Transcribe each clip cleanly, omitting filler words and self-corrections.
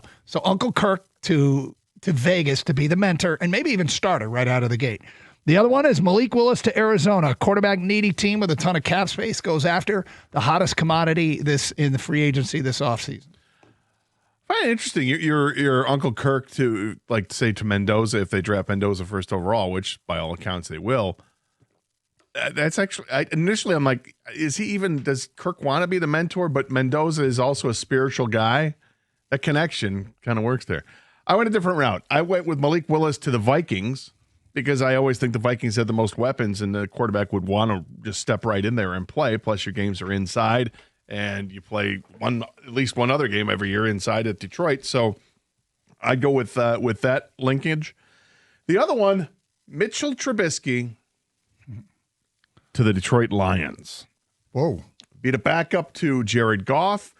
well. So Uncle Kirk to Vegas to be the mentor and maybe even starter right out of the gate. The other one is Malik Willis to Arizona, a quarterback needy team with a ton of cap space, goes after the hottest commodity in the free agency this offseason. I find it interesting. Your Uncle Kirk to say to Mendoza if they draft Mendoza first overall, which by all accounts they will. That's actually initially I'm like, does Kirk want to be the mentor? But Mendoza is also a spiritual guy. That connection kind of works there. I went a different route. I went with Malik Willis to the Vikings because I always think the Vikings had the most weapons and the quarterback would want to just step right in there and play. Plus your games are inside and you play at least one other game every year inside at Detroit. So I'd go with that linkage. The other one, Mitchell Trubisky to the Detroit Lions. Whoa. Be the backup to Jared Goff.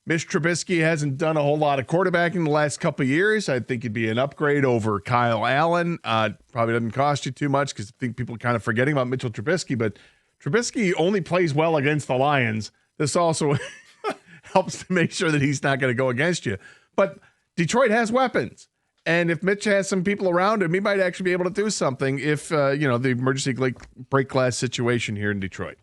Mitch Trubisky hasn't done a whole lot of quarterbacking the last couple of years. I think it'd be an upgrade over Kyle Allen. Probably doesn't cost you too much because I think people are kind of forgetting about Mitchell Trubisky, but Trubisky only plays well against the Lions. This also helps to make sure that he's not going to go against you. But Detroit has weapons. And if Mitch has some people around him, he might actually be able to do something if, the emergency break glass situation here in Detroit.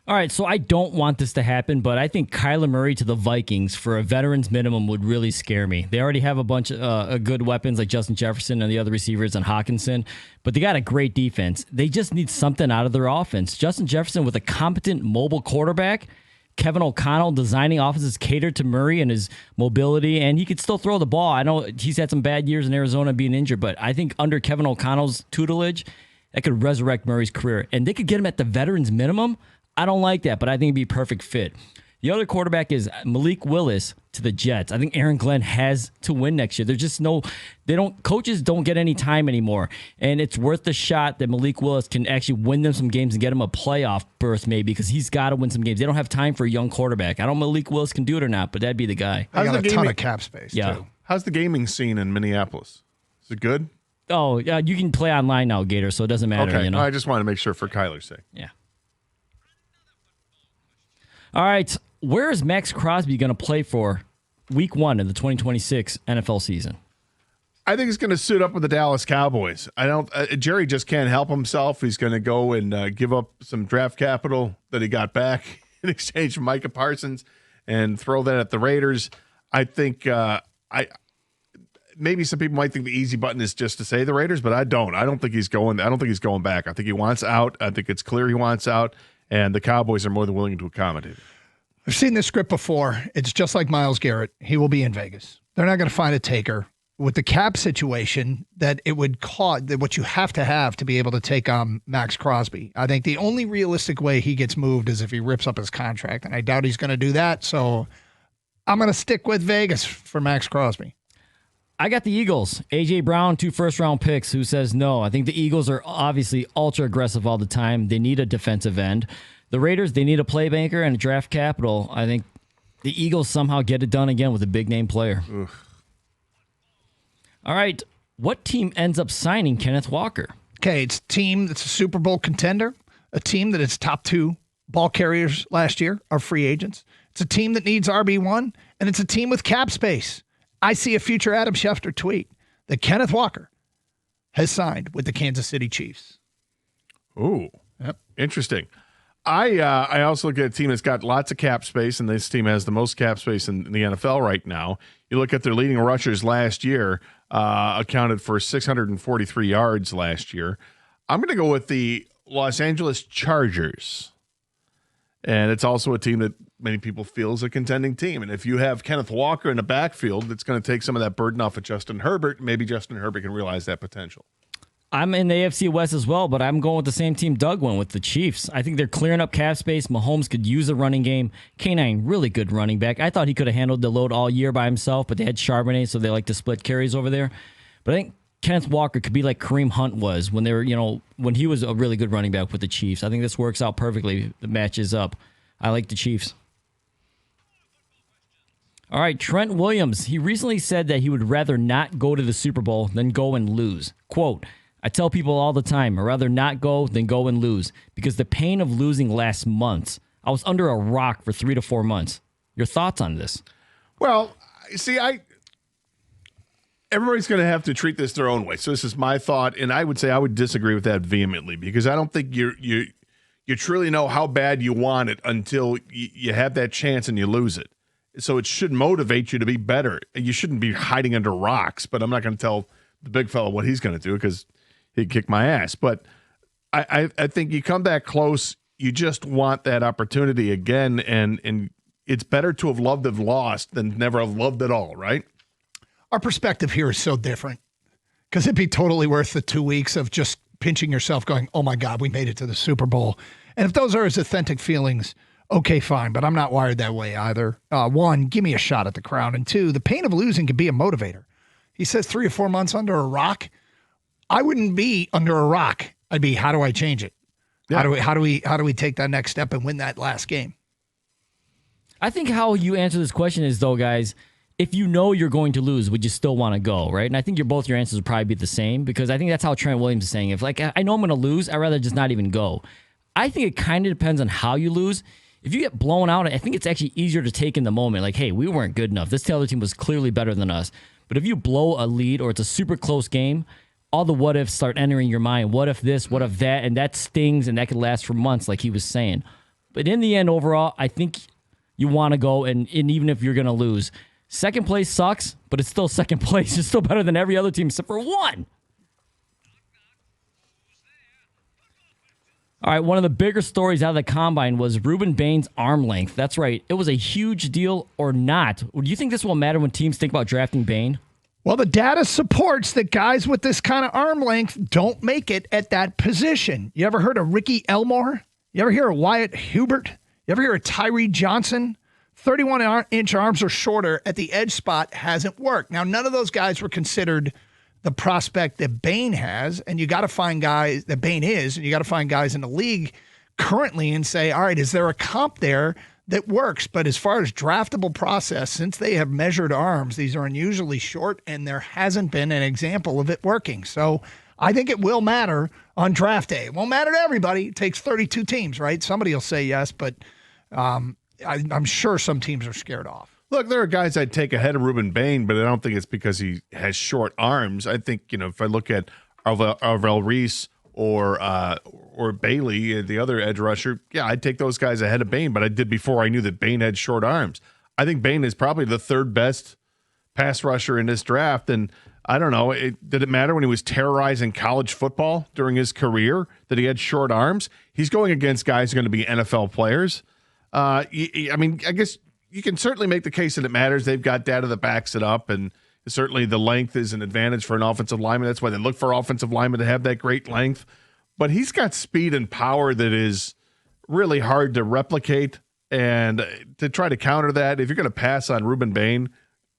All right, so I don't want this to happen, but I think Kyler Murray to the Vikings for a veteran's minimum would really scare me. They already have a bunch of good weapons like Justin Jefferson and the other receivers and Hawkinson, but they got a great defense. They just need something out of their offense. Justin Jefferson with a competent mobile quarterback, Kevin O'Connell designing offenses catered to Murray and his mobility, and he could still throw the ball. I know he's had some bad years in Arizona being injured, but I think under Kevin O'Connell's tutelage, that could resurrect Murray's career. And they could get him at the veteran's minimum. I don't like that, but I think it'd be a perfect fit. The other quarterback is Malik Willis to the Jets. I think Aaron Glenn has to win next year. There's just coaches don't get any time anymore. And it's worth the shot that Malik Willis can actually win them some games and get him a playoff berth maybe because he's got to win some games. They don't have time for a young quarterback. I don't know if Malik Willis can do it or not, but that'd be the guy. I got a ton of cap space, too. How's the gaming scene in Minneapolis? Is it good? Oh, yeah, you can play online now, Gator, so it doesn't matter. Okay, I just want to make sure for Kyler's sake. Yeah. All right, where is Max Crosby going to play for week 1 of the 2026 NFL season? I think he's going to suit up with the Dallas Cowboys. Jerry just can't help himself. He's going to go and give up some draft capital that he got back in exchange for Micah Parsons and throw that at the Raiders. I think maybe some people might think the easy button is just to say the Raiders, but I don't. I don't think he's going back. I think he wants out. I think it's clear he wants out. And the Cowboys are more than willing to accommodate it. I've seen this script before. It's just like Myles Garrett. He will be in Vegas. They're not going to find a taker. With the cap situation that it would cost, that what you have to be able to take on Max Crosby. I think the only realistic way he gets moved is if he rips up his contract, and I doubt he's going to do that. So I'm going to stick with Vegas for Max Crosby. I got the Eagles. A.J. Brown, 2 first-round picks. Who says no? I think the Eagles are obviously ultra-aggressive all the time. They need a defensive end. The Raiders, they need a playmaker and a draft capital. I think the Eagles somehow get it done again with a big-name player. Oof. All right. What team ends up signing Kenneth Walker? Okay, it's a team that's a Super Bowl contender, a team that its top 2 ball carriers last year are free agents. It's a team that needs RB1, and it's a team with cap space. I see a future Adam Schefter tweet that Kenneth Walker has signed with the Kansas City Chiefs. Ooh, yep. Interesting. I also look at a team that's got lots of cap space, and this team has the most cap space in the NFL right now. You look at their leading rushers last year, accounted for 643 yards last year. I'm going to go with the Los Angeles Chargers. And it's also a team that many people feel is a contending team. And if you have Kenneth Walker in the backfield, it's going to take some of that burden off of Justin Herbert. Maybe Justin Herbert can realize that potential. I'm in the AFC West as well, but I'm going with the same team Doug went with, the Chiefs. I think they're clearing up cap space. Mahomes could use a running game. K9, really good running back. I thought he could have handled the load all year by himself, but they had Charbonnet, so they like to split carries over there. But I think Kenneth Walker could be like Kareem Hunt was when they were, when he was a really good running back with the Chiefs. I think this works out perfectly. The match is up. I like the Chiefs. All right, Trent Williams. He recently said that he would rather not go to the Super Bowl than go and lose. Quote, I tell people all the time, I'd rather not go than go and lose because the pain of losing lasts months. I was under a rock for 3 to 4 months. Your thoughts on this? Well, see, everybody's going to have to treat this their own way. So this is my thought, and I would say I would disagree with that vehemently because I don't think you truly know how bad you want it until you have that chance and you lose it. So it should motivate you to be better. You shouldn't be hiding under rocks, but I'm not going to tell the big fella what he's going to do because he'd kick my ass. But I think you come back close, you just want that opportunity again, and it's better to have loved and lost than never have loved at all, right? Our perspective here is so different because it'd be totally worth the 2 weeks of just pinching yourself going, oh my God, we made it to the Super Bowl. And if those are his authentic feelings, okay, fine, but I'm not wired that way either. One, give me a shot at the crown. And two, the pain of losing can be a motivator. He says 3 or 4 months under a rock. I wouldn't be under a rock. I'd be, how do I change it? Yeah. How do we take that next step and win that last game? I think how you answer this question is, though, guys, if you know you're going to lose, would you still want to go, right? And I think your answers would probably be the same because I think that's how Trent Williams is saying. If, like, I know I'm going to lose, I'd rather just not even go. I think it kind of depends on how you lose. If you get blown out, I think it's actually easier to take in the moment. Like, hey, we weren't good enough. This Taylor team was clearly better than us. But if you blow a lead or it's a super close game, all the what ifs start entering your mind. What if this? What if that? And that stings, and that could last for months, like he was saying. But in the end, overall, I think you want to go, and even if you're going to lose. Second place sucks, but it's still second place. It's still better than every other team except for one. All right, one of the bigger stories out of the Combine was Ruben Bane's arm length. That's right. It was a huge deal or not. Do you think this will matter when teams think about drafting Bane? Well, the data supports that guys with this kind of arm length don't make it at that position. You ever heard of Ricky Elmore? You ever hear of Wyatt Hubert? You ever hear of Tyree Johnson? 31-inch arms or shorter at the edge spot hasn't worked. Now, none of those guys were considered the prospect that Bane has, and you got to find guys that Bane is, and you got to find guys in the league currently and say, all right, is there a comp there that works? But as far as draftable process, since they have measured arms, these are unusually short, and there hasn't been an example of it working. So I think it will matter on draft day. It won't matter to everybody. It takes 32 teams, right? Somebody will say yes, but I'm sure some teams are scared off. Look, there are guys I'd take ahead of Ruben Bane, but I don't think it's because he has short arms. I think, if I look at Arvel Reese or Bailey, the other edge rusher, yeah, I'd take those guys ahead of Bane, but I did before I knew that Bane had short arms. I think Bane is probably the third best pass rusher in this draft, and I don't know, did it matter when he was terrorizing college football during his career that he had short arms? He's going against guys who are going to be NFL players. I guess you can certainly make the case that it matters. They've got data that backs it up, and certainly the length is an advantage for an offensive lineman. That's why they look for offensive linemen to have that great length. But he's got speed and power that is really hard to replicate. And to try to counter that, if you're going to pass on Ruben Bane,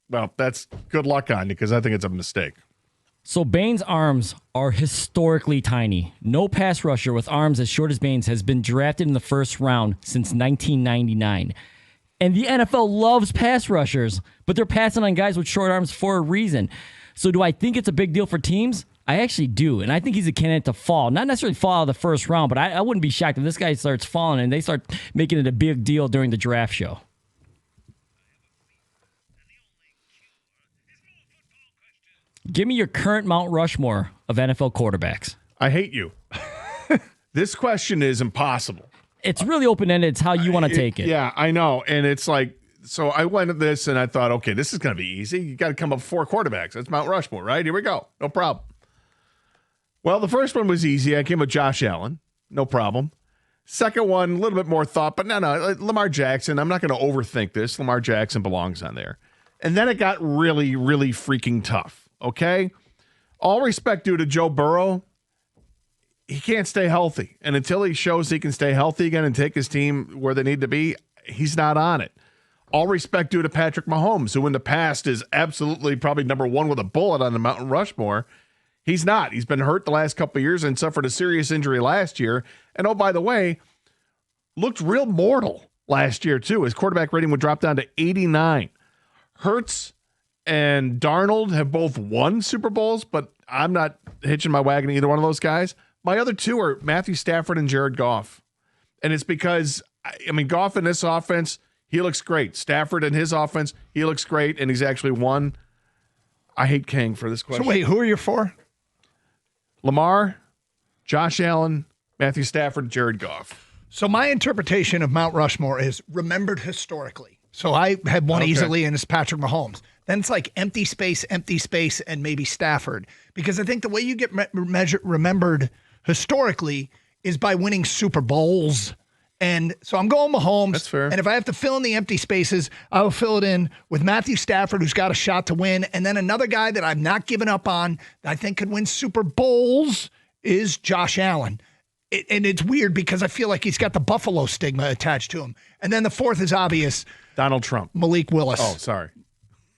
well, that's good luck on you because I think it's a mistake. So Bane's arms are historically tiny. No pass rusher with arms as short as Bane's has been drafted in the first round since 1999. And the NFL loves pass rushers, but they're passing on guys with short arms for a reason. So do I think it's a big deal for teams? I actually do, and I think he's a candidate to fall. Not necessarily fall out of the first round, but I wouldn't be shocked if this guy starts falling and they start making it a big deal during the draft show. Give me your current Mount Rushmore of NFL quarterbacks. I hate you. This question is impossible. It's really open-ended. It's how you want to take it. Yeah, I know. And it's like, so I went at this and I thought, okay, this is going to be easy. You got to come up with 4 quarterbacks. That's Mount Rushmore, right? Here we go. No problem. Well, the first one was easy. I came with Josh Allen. No problem. Second one, a little bit more thought, but no, Lamar Jackson. I'm not going to overthink this. Lamar Jackson belongs on there. And then it got really, really freaking tough, okay? All respect due to Joe Burrow. He can't stay healthy. And until he shows he can stay healthy again and take his team where they need to be, he's not on it. All respect due to Patrick Mahomes, who in the past is absolutely probably number one with a bullet on the Mount Rushmore. He's not. He's been hurt the last couple of years and suffered a serious injury last year. And oh, by the way, looked real mortal last year too. His quarterback rating would drop down to 89. Hurts and Darnold have both won Super Bowls, but I'm not hitching my wagon to either one of those guys. My other two are Matthew Stafford and Jared Goff. And it's because, Goff in this offense, he looks great. Stafford in his offense, he looks great, and he's actually won. I hate Kang for this question. So wait, who are your four? Lamar, Josh Allen, Matthew Stafford, Jared Goff. So my interpretation of Mount Rushmore is remembered historically. So I had one easily, and it's Patrick Mahomes. Then it's like empty space, and maybe Stafford. Because I think the way you get remembered historically is by winning Super Bowls. And so I'm going Mahomes. That's fair. And if I have to fill in the empty spaces, I will fill it in with Matthew Stafford, who's got a shot to win. And then another guy that I'm not giving up on that I think could win Super Bowls is Josh Allen. And it's weird because I feel like he's got the Buffalo stigma attached to him. And then the fourth is obvious. Donald Trump. Malik Willis. Oh, sorry.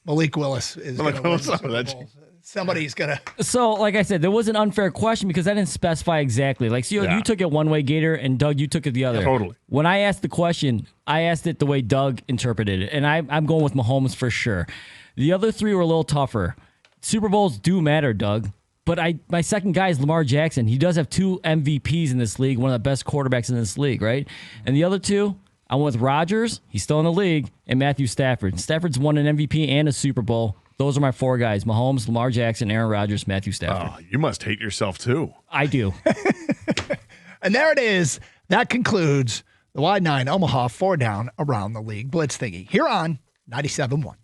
Malik Willis is going to win the Super Bowl. Somebody's going to. So, like I said, there was an unfair question because I didn't specify exactly. Like, so you took it one way, Gator, and Doug, you took it the other. Yeah, totally. When I asked the question, I asked it the way Doug interpreted it, and I'm going with Mahomes for sure. The other three were a little tougher. Super Bowls do matter, Doug. But my second guy is Lamar Jackson. He does have 2 MVPs in this league, one of the best quarterbacks in this league, right? And the other two, I went with Rodgers. He's still in the league, and Matthew Stafford. Stafford's won an MVP and a Super Bowl. Those are my 4 guys: Mahomes, Lamar Jackson, Aaron Rodgers, Matthew Stafford. Oh, you must hate yourself too. I do. And there it is. That concludes the Wide 9 Omaha 4 Down Around the League Blitz thingy here on 97.1.